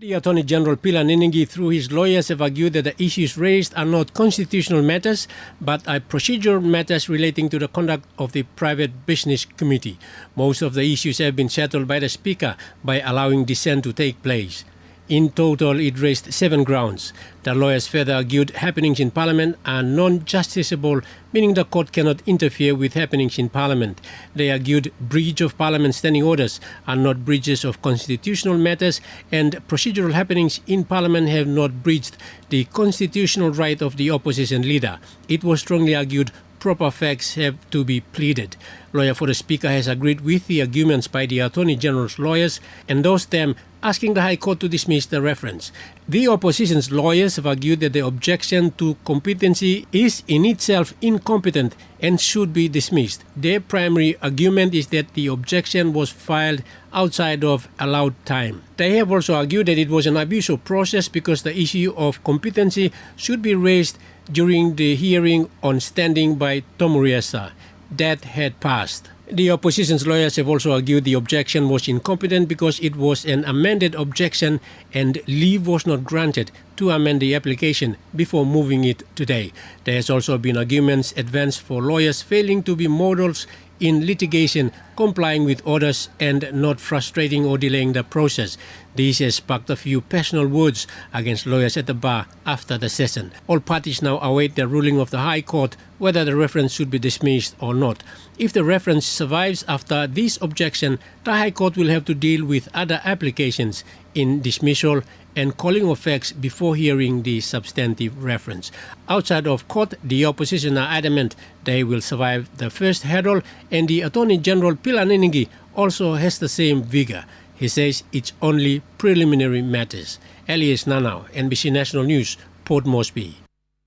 The Attorney General Pilanengi, through his lawyers, have argued that the issues raised are not constitutional matters, but are procedural matters relating to the conduct of the Private Business Committee. Most of the issues have been settled by the Speaker by allowing dissent to take place. In total, it raised 7 grounds. The lawyers further argued happenings in Parliament are non-justiciable, meaning the court cannot interfere with happenings in Parliament. They argued breach of Parliament standing orders are not breaches of constitutional matters, and procedural happenings in Parliament have not breached the constitutional right of the opposition leader. It was strongly argued proper facts have to be pleaded. Lawyer for the Speaker has agreed with the arguments by the Attorney General's lawyers, endorsed them, asking the High Court to dismiss the reference. The opposition's lawyers have argued that the objection to competency is in itself incompetent and should be dismissed. Their primary argument is that the objection was filed outside of allowed time. They have also argued that it was an abuse of process because the issue of competency should be raised during the hearing on standing by Tomuriesa. That had passed. The opposition's lawyers have also argued the objection was incompetent because it was an amended objection and leave was not granted to amend the application before moving it today. There has also been arguments advanced for lawyers failing to be models in litigation, complying with orders and not frustrating or delaying the process. This has sparked a few personal words against lawyers at the bar after the session. All parties now await the ruling of the High Court whether the reference should be dismissed or not. If the reference survives after this objection, the High Court will have to deal with other applications in dismissal and calling of facts before hearing the substantive reference. Outside of court, the opposition are adamant they will survive the first hurdle, and the Attorney General Pilanengi also has the same vigor. He says it's only preliminary matters. Elias Nanau, NBC National News, Port Moresby.